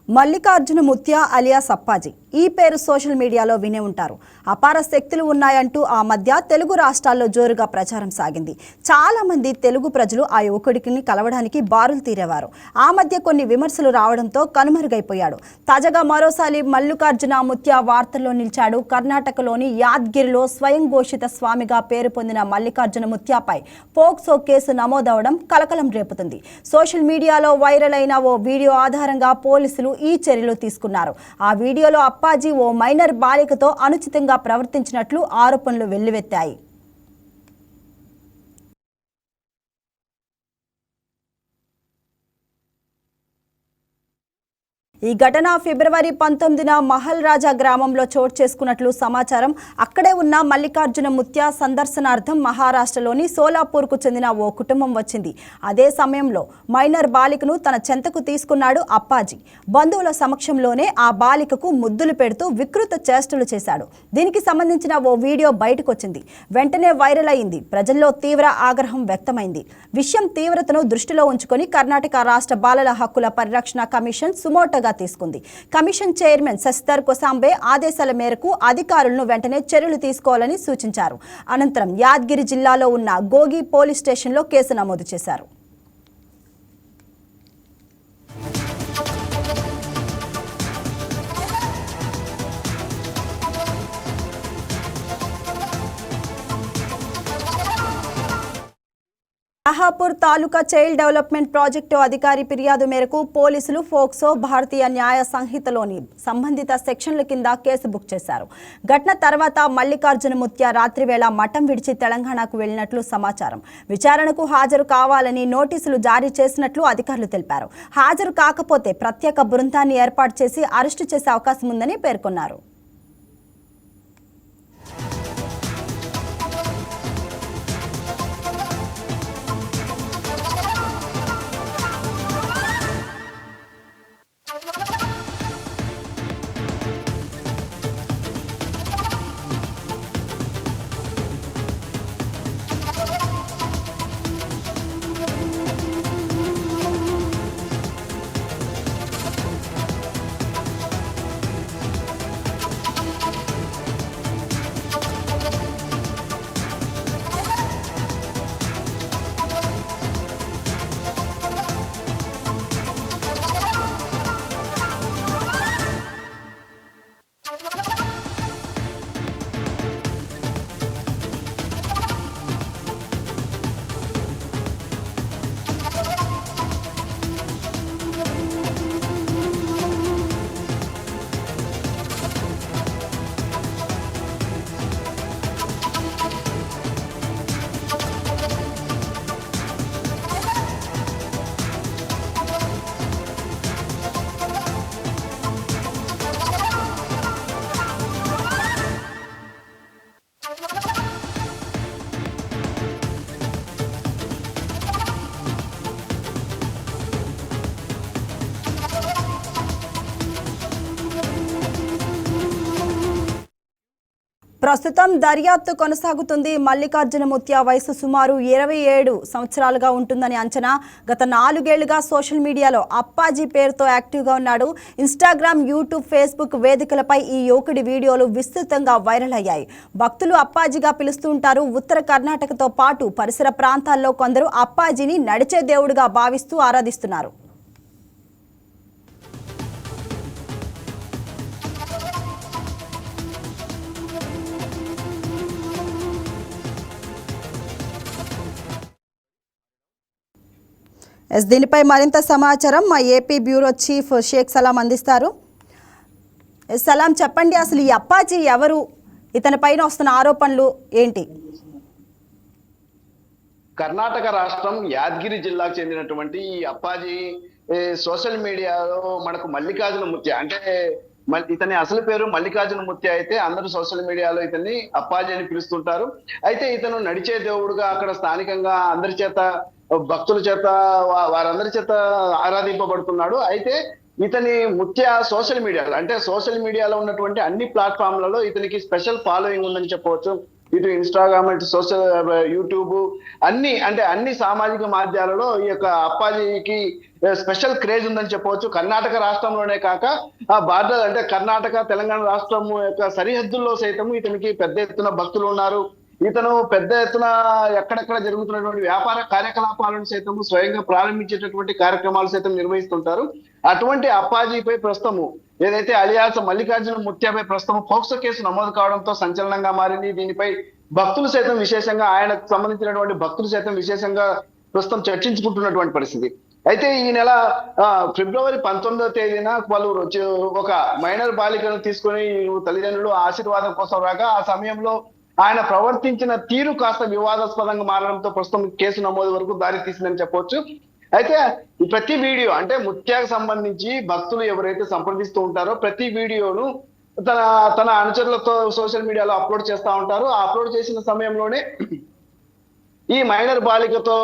Mallikarjuna Mutya alias Appaji ఈ పేరు social మీడియాలో వినే ఉంటారు. అపార శక్తులు ఉన్నాయంటూ ఆ మధ్య తెలుగు రాష్ట్రాల్లో జోరుగా ప్రచారం సాగింది. చాలా మంది తెలుగు ప్రజలు ఆ యువకుడిని కలవడానికి బారులు తీరేవారు. ఆ మధ్య కొన్ని విమర్శలు రావడంతో కనుమరుగైపోయాడు. తాజాగా మరోసారి మల్లికార్జున ముత్య వార్తల్లో నిలిచాడు. కర్ణాటకలోని యాద్గిరిలో స్వయం ఘోషిత స్వామిగా పేరు పొందిన మల్లికార్జున ముత్యపై పోక్సో కేసు నమోదవడం కలకలం రేపుతుంది. సోషల్ మీడియాలో వైరల్ అయిన ఓ వీడియో ఆధారంగా పోలీసులు ఈ చర్యలు తీసుకున్నారు. ఆ వీడియోలో అప్పాజీ ఓ మైనర్ బాలికతో అనుచితంగా ప్రవర్తించినట్లు ఆరోపణలు వెల్లువెత్తాయి. ఈ ఘటన ఫిబ్రవరి 19న మహల్ రాజా గ్రామంలో చోటు చేసుకున్నట్లు సమాచారం. అక్కడే ఉన్న మల్లికార్జున ముత్య సందర్శనార్థం మహారాష్ట్రలోని సోలాపూర్కు చెందిన ఓ కుటుంబం వచ్చింది. అదే సమయంలో మైనర్ బాలికను తన చెంతకు తీసుకున్నాడు అప్పాజీ. బంధువుల సమక్షంలోనే ఆ బాలికకు ముద్దులు పెడుతూ వికృత చేష్టలు చేశాడు. దీనికి సంబంధించిన ఓ వీడియో బయటకు వచ్చింది. వెంటనే వైరల్ అయింది. ప్రజల్లో తీవ్ర ఆగ్రహం వ్యక్తమైంది. విషయం తీవ్రతను దృష్టిలో ఉంచుకొని కర్ణాటక రాష్ట్ర బాలల హక్కుల పరిరక్షణ కమిషన్ సుమోటోగా తీసుకుంది. కమిషన్ చైర్మన్ శశిధర్ కొసాంబే ఆదేశాల మేరకు అధికారులను వెంటనే చర్యలు తీసుకోవాలని సూచించారు. అనంతరం యాద్గిరి జిల్లాలో ఉన్న గోగి పోలీస్ స్టేషన్లో కేసు నమోదు చేశారు. షాహాపూర్ తాలూకా చైల్డ్ డెవలప్మెంట్ ప్రాజెక్టు అధికారి ఫిర్యాదు మేరకు పోలీసులు పోక్సో భారతీయ న్యాయ సంహితలోని సంబంధిత సెక్షన్ల కింద కేసు బుక్ చేశారు. ఘటన తర్వాత మల్లికార్జున ముత్య రాత్రివేళ మఠం విడిచి తెలంగాణకు వెళ్లినట్లు సమాచారం. విచారణకు హాజరు కావాలని నోటీసులు జారీ చేసినట్లు అధికారులు తెలిపారు. హాజరు కాకపోతే ప్రత్యేక బృందాన్ని ఏర్పాటు చేసి అరెస్టు చేసే అవకాశం ఉందని పేర్కొన్నారు. ప్రస్తుతం దర్యాప్తు కొనసాగుతుంది. మల్లికార్జున ముత్య వయసు సుమారు 27 సంవత్సరాలుగా ఉంటుందని అంచనా. గత 4 ఏళ్లుగా సోషల్ మీడియాలో అప్పాజీ పేరుతో యాక్టివ్గా ఉన్నాడు. ఇన్స్టాగ్రామ్, యూట్యూబ్, ఫేస్బుక్ వేదికలపై ఈ యువకుడి వీడియోలు విస్తృతంగా వైరల్ అయ్యాయి. భక్తులు అప్పాజీగా పిలుస్తూ ఉంటారు. ఉత్తర కర్ణాటకతో పాటు పరిసర ప్రాంతాల్లో కొందరు అప్పాజీని నడిచే దేవుడిగా భావిస్తూ ఆరాధిస్తున్నారు. దీనిపై మరింత సమాచారం మా ఏపీ బ్యూరో చీఫ్ షేక్ సలాం అందిస్తారు. సలాం, చెప్పండి, అసలు ఈ అప్పాజీ ఎవరు? ఇతని పైన వస్తున్న ఆరోపణలు ఏంటి? కర్ణాటక రాష్ట్రం యాద్గిరి జిల్లాకు చెందినటువంటి ఈ అప్పాజీ సోషల్ మీడియాలో మనకు మల్లికార్జున ముత్య అంటే ఇతని అసలు పేరు మల్లికార్జున ముత్య అయితే అందరూ సోషల్ మీడియాలో ఇతన్ని అప్పాజీ అని పిలుస్తుంటారు. అయితే ఇతను నడిచే దేవుడుగా అక్కడ స్థానికంగా అందరి చేత భక్తుల చేత వారందరి చేత ఆరాధింపబడుతున్నాడు. అయితే ఇతని ముత్య సోషల్ మీడియాలో ఉన్నటువంటి అన్ని ప్లాట్ఫామ్లలో ఇతనికి స్పెషల్ ఫాలోయింగ్ ఉందని చెప్పవచ్చు. ఇటు ఇన్స్టాగ్రామ్, ఇటు సోషల్ యూట్యూబ్, అన్ని సామాజిక మాధ్యాలలో ఈ యొక్క అప్పాజీకి స్పెషల్ క్రేజ్ ఉందని చెప్పవచ్చు. కర్ణాటక రాష్ట్రంలోనే కాక ఆ బార్డర్ అంటే కర్ణాటక తెలంగాణ రాష్ట్రం యొక్క సరిహద్దుల్లో సైతం ఇతనికి పెద్ద ఎత్తున భక్తులు ఉన్నారు. ఇతను పెద్ద ఎత్తున ఎక్కడెక్కడ జరుగుతున్నటువంటి వ్యాపార కార్యకలాపాలను సైతం స్వయంగా ప్రారంభించేటటువంటి కార్యక్రమాలు సైతం నిర్వహిస్తుంటారు. అటువంటి అప్పాజీపై ప్రస్తుతము ఏదైతే అలియాస్ మల్లికార్జున ముత్యాపై ప్రస్తుతం పోక్సో కేసు నమోదు కావడంతో సంచలనంగా మారింది. దీనిపై భక్తులు సైతం విశేషంగా, ఆయనకు సంబంధించినటువంటి భక్తులు సైతం విశేషంగా ప్రస్తుతం చర్చించుకుంటున్నటువంటి పరిస్థితి. అయితే ఈ నెల ఫిబ్రవరి 19వ తేదీన పలువురు వచ్చి ఒక మైనర్ బాలికను తీసుకొని తల్లిదండ్రులు ఆశీర్వాదం కోసం రాగా ఆ సమయంలో ఆయన ప్రవర్తించిన తీరు కాస్త వివాదాస్పదంగా మారడంతో ప్రస్తుతం కేసు నమోదు వరకు దారి తీసిందని చెప్పొచ్చు. అయితే ఈ ప్రతి వీడియో అంటే ముత్యాకు సంబంధించి భక్తులు ఎవరైతే సంప్రదిస్తూ ఉంటారో ప్రతి వీడియోను తన అనుచరులతో సోషల్ మీడియాలో అప్లోడ్ చేస్తా ఉంటారు. ఆ అప్లోడ్ చేసిన సమయంలోనే ఈ మైనర్ బాలికతో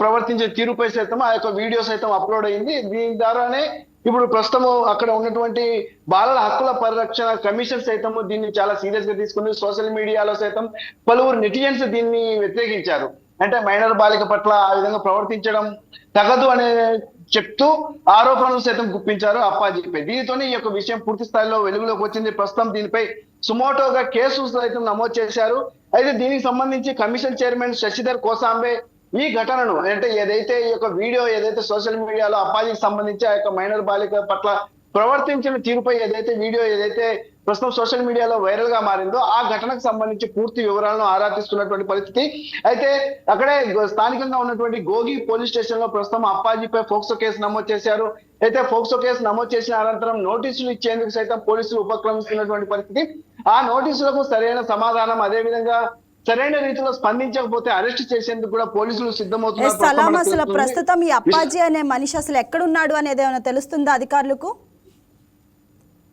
ప్రవర్తించే తీరుపై సైతం ఆ యొక్క వీడియో సైతం అప్లోడ్ అయింది. దీని ద్వారానే ఇప్పుడు ప్రస్తుతం అక్కడ ఉన్నటువంటి బాలల హక్కుల పరిరక్షణ కమిషన్ సైతం దీన్ని చాలా సీరియస్ గా తీసుకుని సోషల్ మీడియాలో సైతం పలువురు నెటిజన్స్ దీన్ని వ్యతిరేకించారు. అంటే మైనర్ బాలిక పట్ల ఆ విధంగా ప్రవర్తించడం తగదు అనే చెప్తూ ఆరోపణలు సైతం గుప్పించారు అప్పాజీపై. దీనితోనే ఈ యొక్క విషయం పూర్తి స్థాయిలో వెలుగులోకి వచ్చింది. ప్రస్తుతం దీనిపై సుమోటోగా కేసు సైతం నమోదు చేశారు. అయితే దీనికి సంబంధించి కమిషన్ చైర్మన్ శశిధర్ కోసాంబే ఈ ఘటనను అంటే ఏదైతే ఈ యొక్క వీడియో ఏదైతే సోషల్ మీడియాలో అప్పాజీకి సంబంధించి ఆ యొక్క మైనర్ బాలిక పట్ల ప్రవర్తించిన తీరుపై ఏదైతే వీడియో ఏదైతే ప్రస్తుతం సోషల్ మీడియాలో వైరల్ గా మారిందో ఆ ఘటనకు సంబంధించి పూర్తి వివరాలను ఆరాధిస్తున్నటువంటి పరిస్థితి. అయితే అక్కడే స్థానికంగా ఉన్నటువంటి గోగి పోలీస్ స్టేషన్ లో ప్రస్తుతం అప్పాజీపై పోక్సో కేసు నమోదు చేశారు. అయితే పోక్సో కేసు నమోదు చేసిన అనంతరం నోటీసులు ఇచ్చేందుకు సైతం పోలీసులు ఉపక్రమిస్తున్నటువంటి పరిస్థితి. ఆ నోటీసులకు సరైన సమాధానం, అదే విధంగా సరైన రీతిలో స్పందించకపోతే అరెస్ట్ చేసేందుకు కూడా పోలీసులు సిద్ధమవుతున్నారు. అసలు ప్రస్తుతం ఈ అప్పాజీ అనే మనిషి అసలు ఎక్కడున్నాడు అనేది ఏమైనా తెలుస్తుందా అధికారులకు?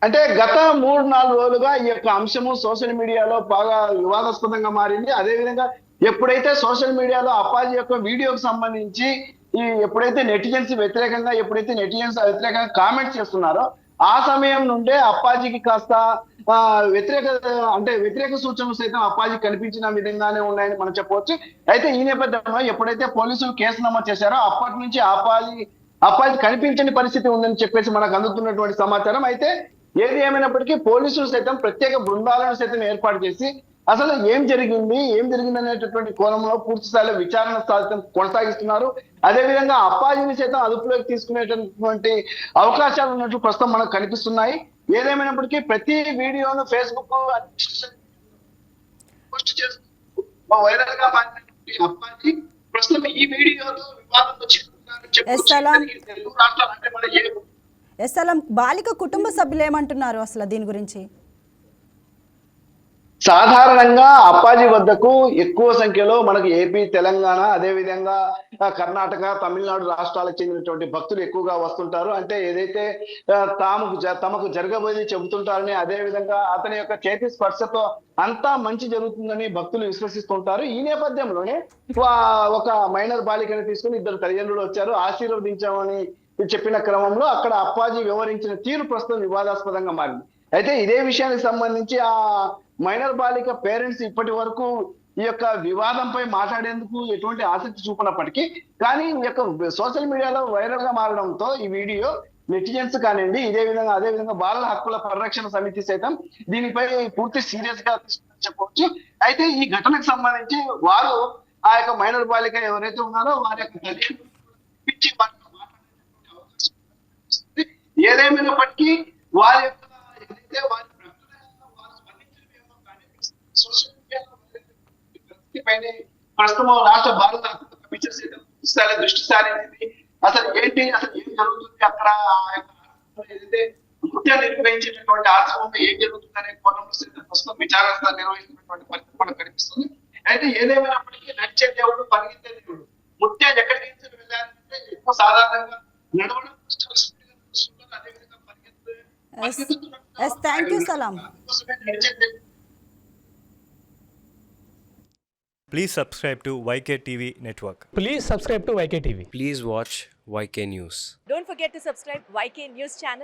అంటే గత 3-4 రోజులుగా ఈ యొక్క అంశము సోషల్ మీడియాలో బాగా వివాదాస్పదంగా మారింది. అదే విధంగా ఎప్పుడైతే సోషల్ మీడియాలో అప్పాజీ యొక్క వీడియోకి సంబంధించి ఎప్పుడైతే నెటిజన్స్ వ్యతిరేకంగా కామెంట్స్ చేస్తున్నారో ఆ సమయం నుండే అప్పాజీకి కాస్త వ్యతిరేక సూచనలు సైతం అప్పాజీ కనిపించిన విధంగానే ఉన్నాయని మనం చెప్పవచ్చు. అయితే ఈ నేపథ్యంలో ఎప్పుడైతే పోలీసులు కేసు నమోదు చేశారో అప్పటి నుంచి అప్పాజీ కనిపించని పరిస్థితి ఉందని చెప్పేసి మనకు అందుతున్నటువంటి సమాచారం. అయితే ఏది ఏమైనప్పటికీ పోలీసులు సైతం ప్రత్యేక బృందాలను సైతం ఏర్పాటు చేసి అసలు ఏం జరిగింది అనేటటువంటి కోణంలో పూర్తి స్థాయిలో విచారణ కొనసాగిస్తున్నారు. అదేవిధంగా అప్పాజీని సైతం అదుపులోకి తీసుకునేటటువంటి అవకాశాలు ఉన్నట్లు ప్రస్తుతం మనకు కనిపిస్తున్నాయి. ఏదేమైనప్పటికీ ప్రతి వీడియోను ఫేస్బుక్ పోస్ట్ చేస్తూ వైరల్ గా మారినటువంటి అప్పాజీ ప్రస్తుతం ఈ వీడియోతో వివాదం వచ్చింది. బాలిక కుటుంబ సభ్యులు ఏమంటున్నారు అసలు దీని గురించి? సాధారణంగా అప్పాజీ వద్దకు ఎక్కువ సంఖ్యలో మనకు ఏపీ, తెలంగాణ, అదే విధంగా కర్ణాటక, తమిళనాడు రాష్ట్రాలకు చెందినటువంటి భక్తులు ఎక్కువగా వస్తుంటారు. అంటే ఏదైతే తమకు జరగబోయేది చెబుతుంటారని, అదే విధంగా అతని యొక్క చేతి స్పర్శతో అంతా మంచి జరుగుతుందని భక్తులు విశ్వసిస్తుంటారు. ఈ నేపథ్యంలోనే ఒక మైనర్ బాలికని తీసుకుని 2 తల్లిదండ్రులు వచ్చారు, ఆశీర్వదించామని చెప్పిన క్రమంలో అక్కడ అప్పాజీ వివరించిన తీరు ప్రస్తుతం వివాదాస్పదంగా మారింది. అయితే ఇదే విషయానికి సంబంధించి ఆ మైనర్ బాలిక పేరెంట్స్ ఇప్పటి వరకు ఈ యొక్క వివాదంపై మాట్లాడేందుకు ఎటువంటి ఆసక్తి చూపినప్పటికీ కానీ ఈ యొక్క సోషల్ మీడియాలో వైరల్ గా మారడంతో ఈ వీడియో నెటిజన్స్ కానివ్వండి, అదే విధంగా బాలల హక్కుల పరిరక్షణ సమితి సైతం దీనిపై పూర్తి సీరియస్ గా చెప్పవచ్చు. అయితే ఈ ఘటనకు సంబంధించి వారు ఆ యొక్క మైనర్ బాలిక ఎవరైతే ఉన్నారో వారి యొక్క ఏదేమైనప్పటికీ వారి యొక్క ఏదైతే వారి సోషల్ మీడియాలో ప్రస్తుతం రాష్ట్ర బాలల హక్కుల కమిషన్ సైతం దృష్టి సారించింది. అసలు ఏం జరుగుతుంది అక్కడ ఏదైతే నృత్యాలు నిర్వహించేటటువంటి ఆశ్రమంలో ఏం జరుగుతుందనే కోణంలో సైతం ప్రస్తుతం విచారణ నిర్వహిస్తున్నటువంటి పరిస్థితి మనకు కనిపిస్తుంది. అయితే ఏదేమైనప్పటికీ నడిచే దేవుడు పరిగెత్తే దేవుడు ముత్యాలు ఎక్కడికి వెళ్ళాలంటే ఎక్కువ సాధారణంగా నడవడం Thank you, Salam. Please subscribe to YK TV Network. Please subscribe to YK TV. Please watch YK News. Don't forget to subscribe YK News channel